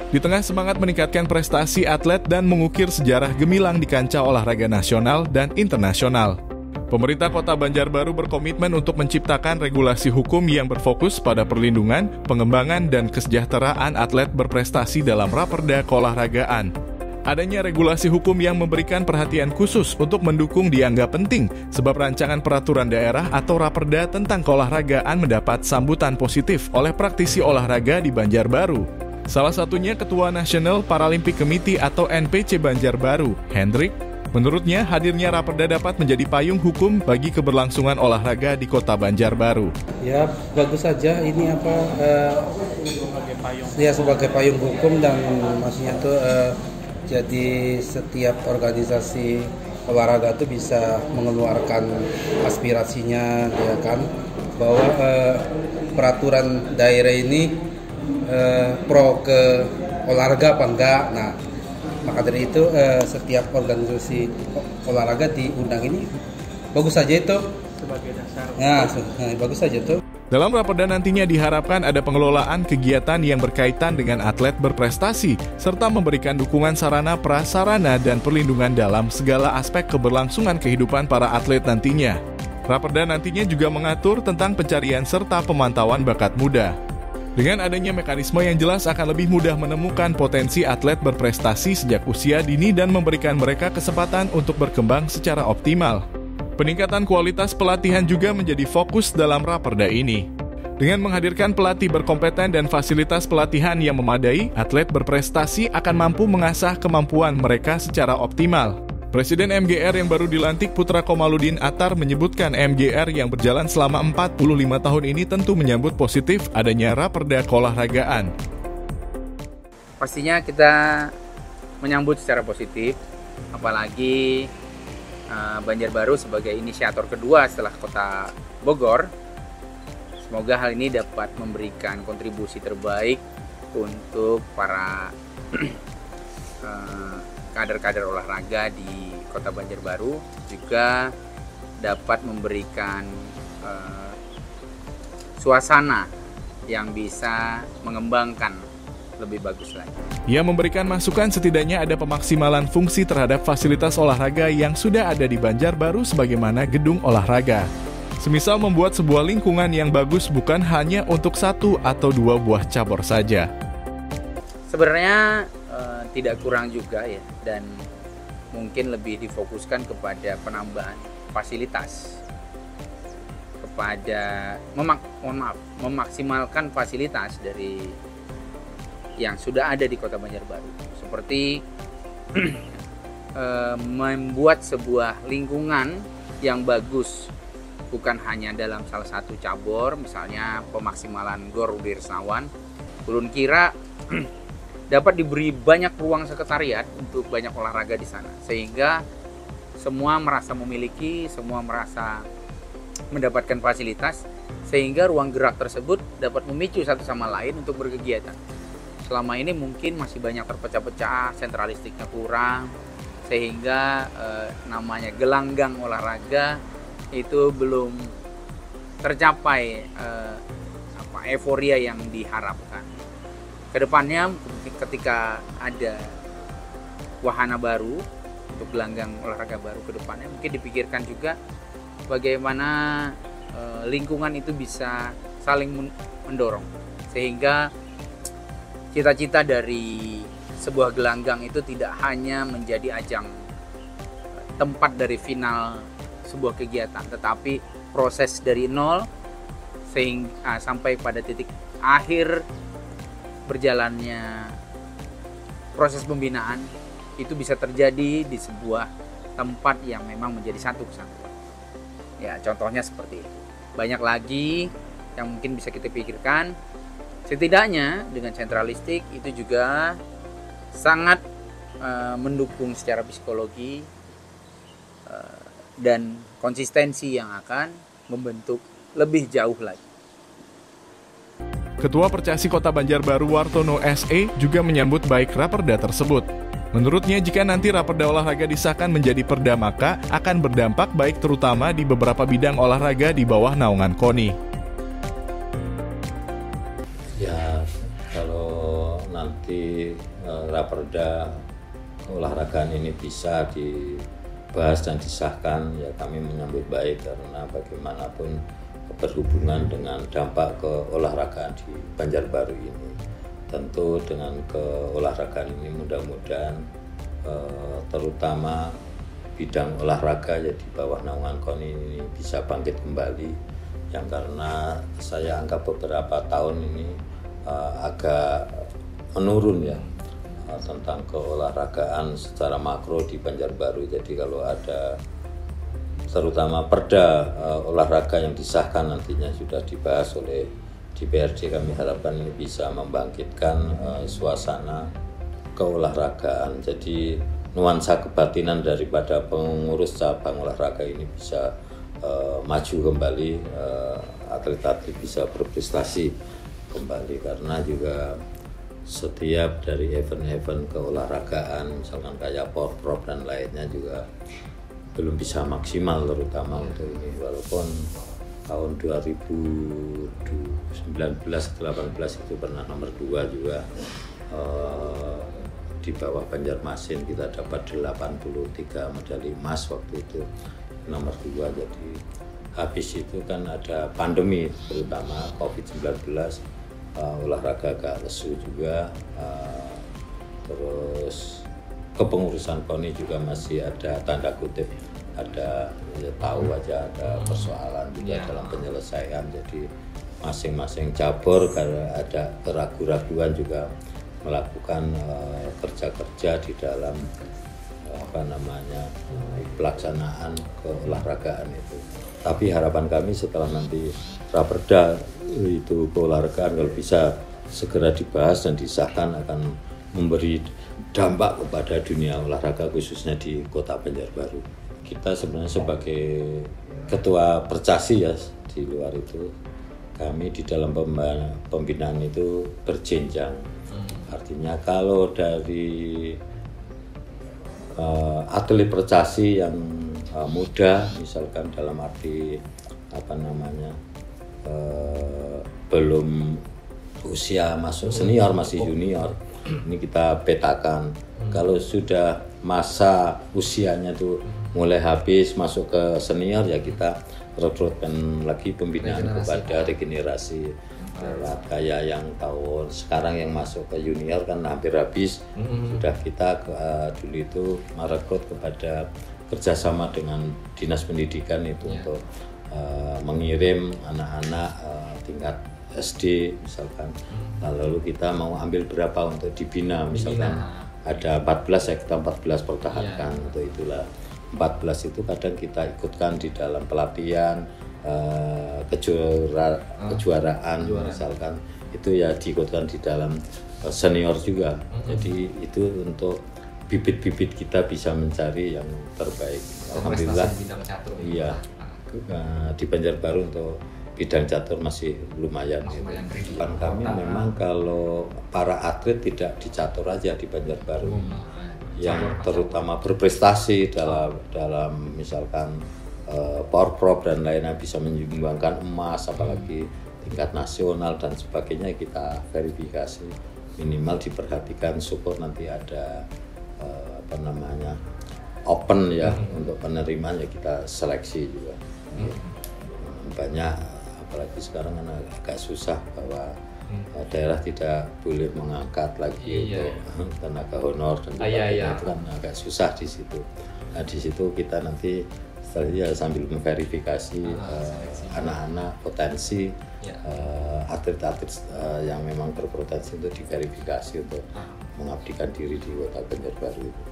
Di tengah semangat meningkatkan prestasi atlet dan mengukir sejarah gemilang di kancah olahraga nasional dan internasional, pemerintah Kota Banjarbaru berkomitmen untuk menciptakan regulasi hukum yang berfokus pada perlindungan, pengembangan, dan kesejahteraan atlet berprestasi dalam raperda keolahragaan. Adanya regulasi hukum yang memberikan perhatian khusus untuk mendukung dianggap penting, sebab rancangan peraturan daerah atau raperda tentang keolahragaan mendapat sambutan positif oleh praktisi olahraga di Banjarbaru. Salah satunya Ketua National Paralympic Committee atau NPC Banjarbaru, Hendrik. Menurutnya, hadirnya raperda dapat menjadi payung hukum bagi keberlangsungan olahraga di Kota Banjarbaru. Ya, bagus saja ini sebagai payung hukum, dan maksudnya tuh jadi setiap organisasi olahraga tuh bisa mengeluarkan aspirasinya, ya kan, bahwa peraturan daerah ini pro ke olahraga apa enggak. Nah, maka dari itu setiap organisasi olahraga diundang ini bagus saja itu sebagai dasar. Nah, bagus saja itu. Dalam raperda nantinya diharapkan ada pengelolaan kegiatan yang berkaitan dengan atlet berprestasi, serta memberikan dukungan sarana prasarana dan perlindungan dalam segala aspek keberlangsungan kehidupan para atlet nantinya. Raperda nantinya juga mengatur tentang pencarian serta pemantauan bakat muda. Dengan adanya mekanisme yang jelas akan lebih mudah menemukan potensi atlet berprestasi sejak usia dini dan memberikan mereka kesempatan untuk berkembang secara optimal. Peningkatan kualitas pelatihan juga menjadi fokus dalam raperda ini. Dengan menghadirkan pelatih berkompeten dan fasilitas pelatihan yang memadai, atlet berprestasi akan mampu mengasah kemampuan mereka secara optimal. Presiden MGR yang baru dilantik Putra Komaludin Attar menyebutkan MGR yang berjalan selama 45 tahun ini tentu menyambut positif adanya raperda keolahragaan. Pastinya kita menyambut secara positif, apalagi Banjarbaru sebagai inisiator kedua setelah Kota Bogor. Semoga hal ini dapat memberikan kontribusi terbaik untuk para kader-kader olahraga di Kota Banjarbaru, juga dapat memberikan suasana yang bisa mengembangkan lebih bagus lagi. Ia memberikan masukan setidaknya ada pemaksimalan fungsi terhadap fasilitas olahraga yang sudah ada di Banjarbaru sebagaimana gedung olahraga. Semisal membuat sebuah lingkungan yang bagus bukan hanya untuk satu atau dua buah cabur saja. Sebenarnya tidak kurang juga ya, dan mungkin lebih difokuskan kepada penambahan fasilitas, kepada memaksimalkan fasilitas dari yang sudah ada di Kota Banjarbaru, seperti membuat sebuah lingkungan yang bagus bukan hanya dalam salah satu cabur, misalnya pemaksimalan Gor Wirsawan, Ulun kira dapat diberi banyak ruang sekretariat untuk banyak olahraga di sana, sehingga semua merasa memiliki, semua merasa mendapatkan fasilitas, sehingga ruang gerak tersebut dapat memicu satu sama lain untuk berkegiatan. Selama ini mungkin masih banyak terpecah-pecah, sentralistiknya kurang, sehingga namanya gelanggang olahraga itu belum tercapai euforia yang diharapkan. Kedepannya ketika ada wahana baru untuk gelanggang olahraga baru, kedepannya mungkin dipikirkan juga bagaimana lingkungan itu bisa saling mendorong, sehingga cita-cita dari sebuah gelanggang itu tidak hanya menjadi ajang tempat dari final sebuah kegiatan, tetapi proses dari nol sehingga sampai pada titik akhir berjalannya proses pembinaan itu bisa terjadi di sebuah tempat yang memang menjadi satu kesatuan. Ya, contohnya seperti itu. Banyak lagi yang mungkin bisa kita pikirkan. Setidaknya dengan sentralistik itu juga sangat mendukung secara psikologi dan konsistensi yang akan membentuk lebih jauh lagi. Ketua Percasi Kota Banjarbaru Wartono SE juga menyambut baik raperda tersebut. Menurutnya, jika nanti raperda olahraga disahkan menjadi perda, maka akan berdampak baik terutama di beberapa bidang olahraga di bawah naungan KONI. Ya, kalau nanti Raperda keolahragaan ini bisa dibahas dan disahkan, ya kami menyambut baik karena bagaimanapun berhubungan dengan dampak keolahragaan di Banjarbaru ini. Tentu dengan keolahragaan ini mudah-mudahan terutama bidang olahraga ya di bawah naungan KONI ini bisa bangkit kembali, yang karena saya anggap beberapa tahun ini agak menurun ya tentang keolahragaan secara makro di Banjarbaru. Jadi kalau ada terutama perda olahraga yang disahkan nantinya sudah dibahas oleh DPRD, kami harapkan ini bisa membangkitkan suasana keolahragaan. Jadi nuansa kebatinan daripada pengurus cabang olahraga ini bisa maju kembali, atlet-atlet bisa berprestasi kembali, karena juga setiap dari event-event keolahragaan misalkan kayak Porprov dan lainnya juga belum bisa maksimal terutama untuk ini, walaupun tahun 2019-18 itu pernah nomor 2 juga di bawah Banjarmasin kita dapat 83 medali emas waktu itu nomor 2. Jadi habis itu kan ada pandemi terutama COVID-19, olahraga agak lesu juga, terus kepengurusan KONI juga masih ada tanda kutip, ada ya tahu aja ada persoalan juga dalam penyelesaian. Jadi masing-masing cabur karena ada keraguan-raguan juga melakukan kerja-kerja di dalam pelaksanaan keolahragaan itu. Tapi harapan kami setelah nanti Raperda itu keolahragaan kalau bisa segera dibahas dan disahkan akan memberi dampak kepada dunia olahraga khususnya di Kota Banjarbaru. Kita sebenarnya sebagai ketua Percasi ya di luar itu, kami di dalam pembinaan itu berjenjang. Artinya kalau dari atlet Percasi yang muda misalkan dalam arti belum usia masuk senior, masih junior, ini kita petakan. Kalau sudah masa usianya tuh mulai habis masuk ke senior, ya kita rekrutmen lagi pembinaan kepada regenerasi. Kayak yang tahun sekarang yang masuk ke junior kan hampir habis, sudah kita dulu itu merekrut kepada kerjasama dengan dinas pendidikan itu untuk mengirim anak-anak tingkat SD misalkan. Lalu kita mau ambil berapa untuk dibina, misalkan ada 14 ya kita 14 pertahankan. Untuk itulah 14 itu kadang kita ikutkan di dalam pelatihan kejuaraan misalkan, itu ya diikutkan di dalam senior juga. Jadi itu untuk bibit-bibit kita bisa mencari yang terbaik. Alhamdulillah iya, di Banjarbaru untuk bidang catur masih lumayan. Harapan kami memang kalau para atlet tidak dicatur aja di Banjarbaru, yang terutama berprestasi dalam misalkan Porprov dan lainnya bisa menyumbangkan emas, apalagi tingkat nasional dan sebagainya, kita verifikasi. Minimal diperhatikan, syukur nanti ada open ya untuk penerimaan, ya kita seleksi juga. Banyak, apalagi sekarang kan agak susah bahwa daerah tidak boleh mengangkat lagi untuk tenaga honor dan sebagainya. Itu kan agak susah di situ. Nah di situ kita nanti sambil memverifikasi anak-anak potensi, atlet-atlet yang memang berpotensi untuk diverifikasi untuk mengabdikan diri di Kota Banjarbaru itu.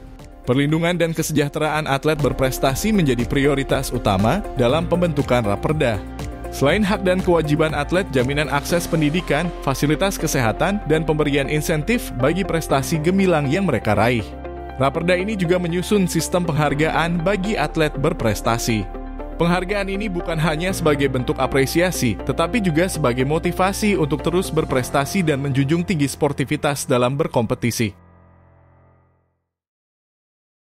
Perlindungan dan kesejahteraan atlet berprestasi menjadi prioritas utama dalam pembentukan Raperda. Selain hak dan kewajiban atlet, jaminan akses pendidikan, fasilitas kesehatan, dan pemberian insentif bagi prestasi gemilang yang mereka raih. Raperda ini juga menyusun sistem penghargaan bagi atlet berprestasi. Penghargaan ini bukan hanya sebagai bentuk apresiasi, tetapi juga sebagai motivasi untuk terus berprestasi dan menjunjung tinggi sportivitas dalam berkompetisi.